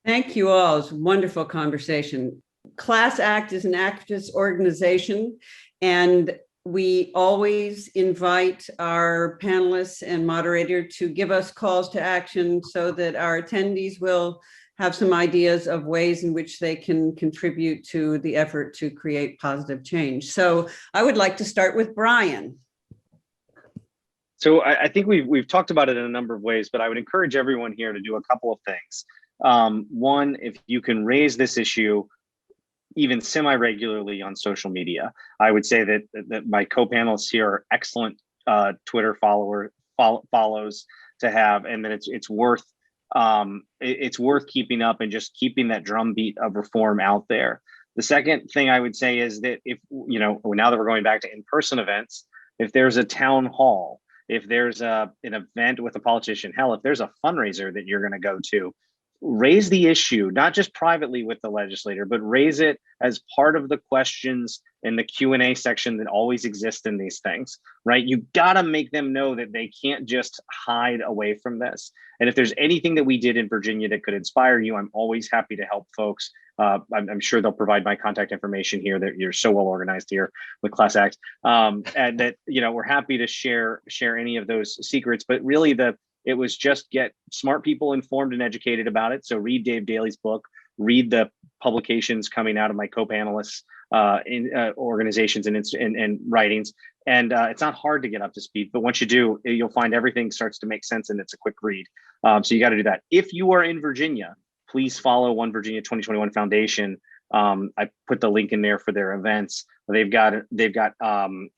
Thank you all. It's a wonderful conversation. ClassACT is an activist organization, and we always invite our panelists and moderator to give us calls to action so that our attendees will have some ideas of ways in which they can contribute to the effort to create positive change. So I would like to start with Brian. So I think we've talked about it in a number of ways, but I would encourage everyone here to do a couple of things. One, if you can raise this issue even semi-regularly on social media, I would say that my co-panelists here are excellent Twitter follows to have, and that it's worth keeping up and just keeping that drumbeat of reform out there. The second thing I would say is that if, now that we're going back to in-person events, if there's a town hall, if there's an event with a politician, hell, if there's a fundraiser that you're going to go to, raise the issue, not just privately with the legislator, but raise it as part of the questions in the Q&A section that always exist in these things, right? You got to make them know that they can't just hide away from this. And if there's anything that we did in Virginia that could inspire you, I'm always happy to help folks. I'm sure they'll provide my contact information here. That you're so well organized here with ClassACT, and that we're happy to share any of those secrets. But really, it was just get smart people informed and educated about it. So read Dave Daly's book, read the publications coming out of my co-panelists in organizations and writings. And it's not hard to get up to speed, but once you do, you'll find everything starts to make sense and it's a quick read. So you got to do that. If you are in Virginia, please follow One Virginia 2021 Foundation. I put the link in there for their events. They've got on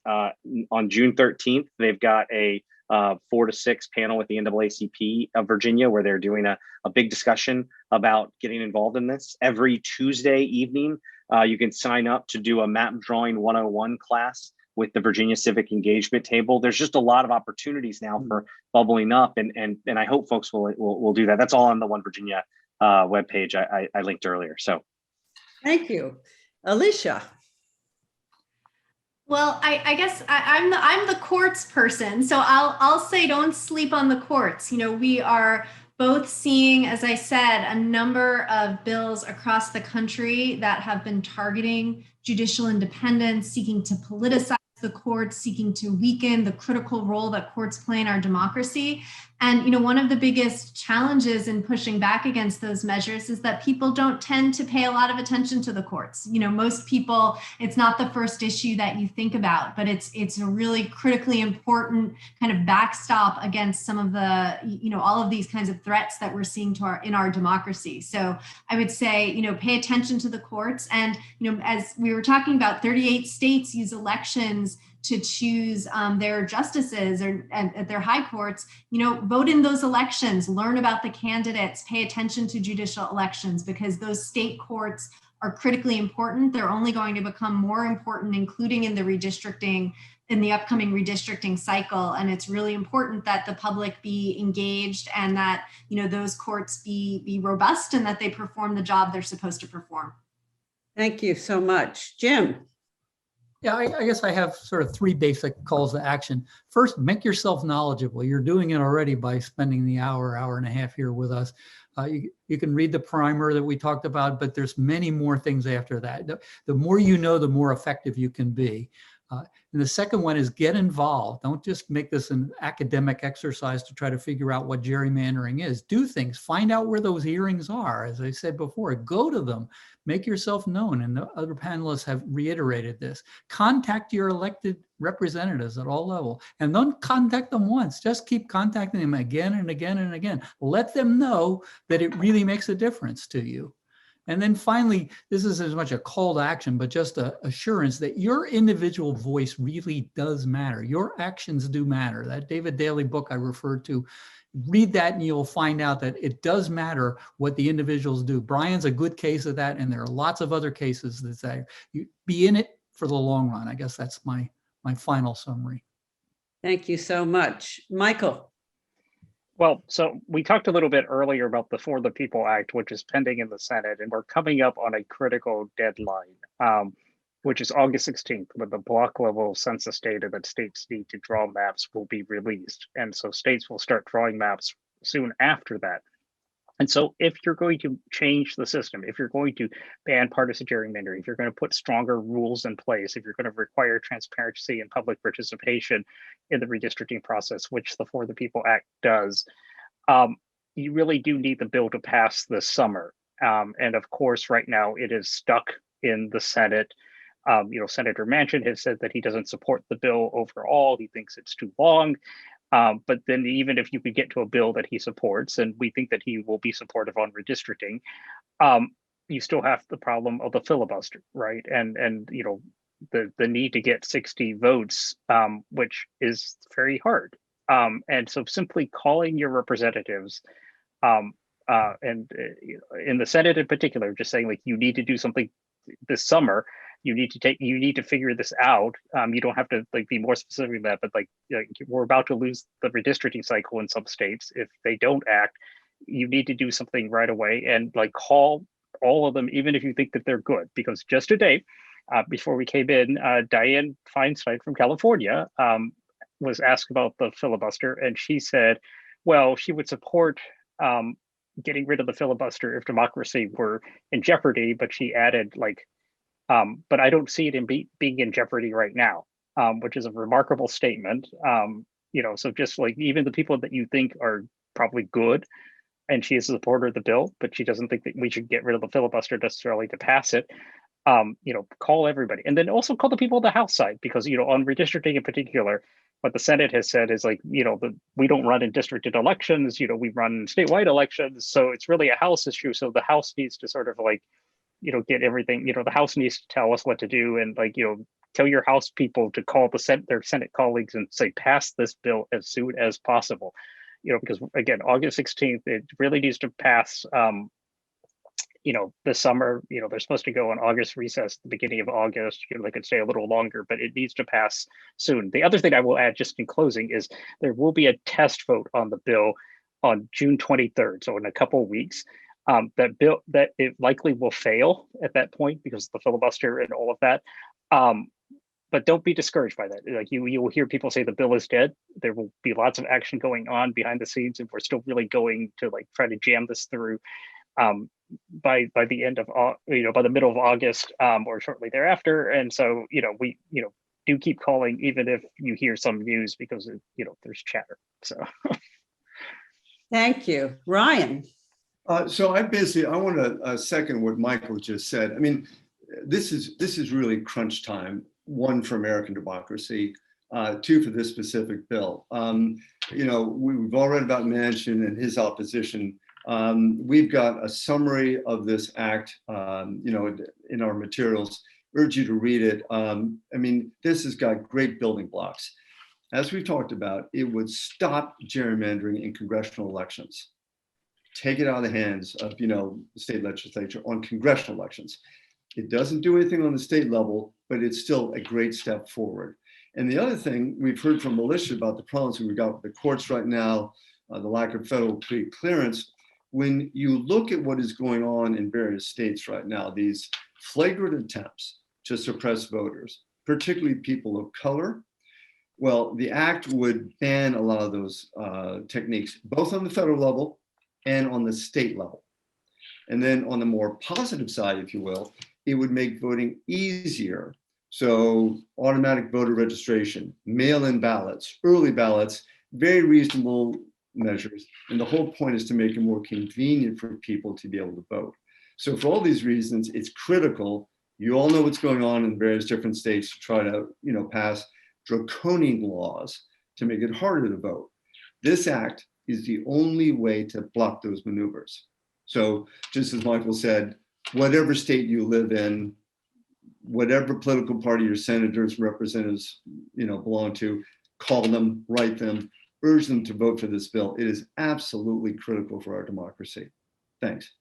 June 13th, they've got a 4 to 6 panel with the NAACP of Virginia, where they're doing a big discussion about getting involved in this. Every Tuesday evening, you can sign up to do a map drawing 101 class with the Virginia Civic Engagement Table. There's just a lot of opportunities now for bubbling up, and I hope folks will do that. That's all on the One Virginia webpage I linked earlier. So, thank you, Alicia. Well, I guess I'm the courts person, so I'll say don't sleep on the courts. We are both seeing, as I said, a number of bills across the country that have been targeting judicial independence, seeking to politicize the courts, seeking to weaken the critical role that courts play in our democracy. And one of the biggest challenges in pushing back against those measures is that people don't tend to pay a lot of attention to the courts. Most people, it's not the first issue that you think about, but it's a really critically important kind of backstop against some of the, all of these kinds of threats that we're seeing in our democracy. So I would say, pay attention to the courts. And, as we were talking about, 38 states use elections to choose their justices or at their high courts. Vote in those elections, learn about the candidates, pay attention to judicial elections, because those state courts are critically important. They're only going to become more important, including in the upcoming redistricting cycle. And it's really important that the public be engaged and that, those courts be robust and that they perform the job they're supposed to perform. Thank you so much. Jim. Yeah, I guess I have sort of 3 basic calls to action. First, make yourself knowledgeable. You're doing it already by spending the hour and a half here with us. You can read the primer that we talked about, but there's many more things after that. The more you know, the more effective you can be. And the second one is get involved. Don't just make this an academic exercise to try to figure out what gerrymandering is. Do things, find out where those hearings are. As I said before, go to them, make yourself known. And the other panelists have reiterated this. Contact your elected representatives at all levels, and don't contact them once. Just keep contacting them again and again and again. Let them know that it really makes a difference to you. And then finally, this is as much a call to action, but just an assurance that your individual voice really does matter. Your actions do matter. That David Daly book I referred to, read that and you'll find out that it does matter what the individuals do. Brian's a good case of that, and there are lots of other cases that say you be in it for the long run. I guess that's my final summary. Thank you so much. Michael. Well, so we talked a little bit earlier about the For the People Act, which is pending in the Senate, and we're coming up on a critical deadline, which is August 16th, when the block level census data that states need to draw maps will be released. And so states will start drawing maps soon after that. And so if you're going to change the system, if you're going to ban partisan gerrymandering, if you're going to put stronger rules in place, if you're going to require transparency and public participation in the redistricting process, which the For the People Act does, you really do need the bill to pass this summer. And of course, right now it is stuck in the Senate. Senator Manchin has said that he doesn't support the bill overall. He thinks it's too long. But then even if you could get to a bill that he supports, and we think that he will be supportive on redistricting, you still have the problem of the filibuster, right? And the need to get 60 votes, which is very hard. And so simply calling your representatives, and in the Senate in particular, just saying like you need to do something this summer. You need to figure this out. You don't have to like be more specific than that, but like we're about to lose the redistricting cycle in some states. If they don't act, you need to do something right away and like call all of them, even if you think that they're good. Because just today, before we came in, Dianne Feinstein from California was asked about the filibuster, and she said, well, she would support getting rid of the filibuster if democracy were in jeopardy, but she added like, but I don't see it being in jeopardy right now, which is a remarkable statement. So just like even the people that you think are probably good, and she is a supporter of the bill, but she doesn't think that we should get rid of the filibuster necessarily to pass it. Call everybody, and then also call the people on the House side, because on redistricting in particular, what the Senate has said is like, we don't run in districted elections, we run statewide elections, so it's really a House issue. So the House needs to sort of like, get everything, the House needs to tell us what to do, and like, tell your House people to call their Senate colleagues and say, pass this bill as soon as possible, because again, August 16th, it really needs to pass, this summer. They're supposed to go on August recess, the beginning of August. They could stay a little longer, but it needs to pass soon. The other thing I will add just in closing is there will be a test vote on the bill on June 23rd, so in a couple of weeks. That bill, that it likely will fail at that point because of the filibuster and all of that. But don't be discouraged by that. Like you will hear people say the bill is dead. There will be lots of action going on behind the scenes, and we're still really going to like try to jam this through by the end of by the middle of August or shortly thereafter. And so we do keep calling even if you hear some news, because there's chatter. So Thank you, Ryan. So I want to second what Michael just said. I mean, this is really crunch time. One, for American democracy. Two, for this specific bill. We've all read about Manchin and his opposition. We've got a summary of this act, in our materials. Urge you to read it. I mean, this has got great building blocks. As we've talked about, it would stop gerrymandering in congressional elections. Take it out of the hands of, the state legislature on congressional elections. It doesn't do anything on the state level, but it's still a great step forward. And the other thing, we've heard from militia about the problems we've got with the courts right now, the lack of federal clearance. When you look at what is going on in various states right now, these flagrant attempts to suppress voters, particularly people of color, well, the act would ban a lot of those techniques, both on the federal level and on the state level. And then on the more positive side, if you will, it would make voting easier. So automatic voter registration, mail-in ballots, early ballots, very reasonable measures. And the whole point is to make it more convenient for people to be able to vote. So for all these reasons, it's critical. You all know what's going on in various different states to try to, pass draconian laws to make it harder to vote. This act is the only way to block those maneuvers. So just as Michael said, whatever state you live in, whatever political party your senators, representatives, belong to, call them, write them, urge them to vote for this bill. It is absolutely critical for our democracy. Thanks.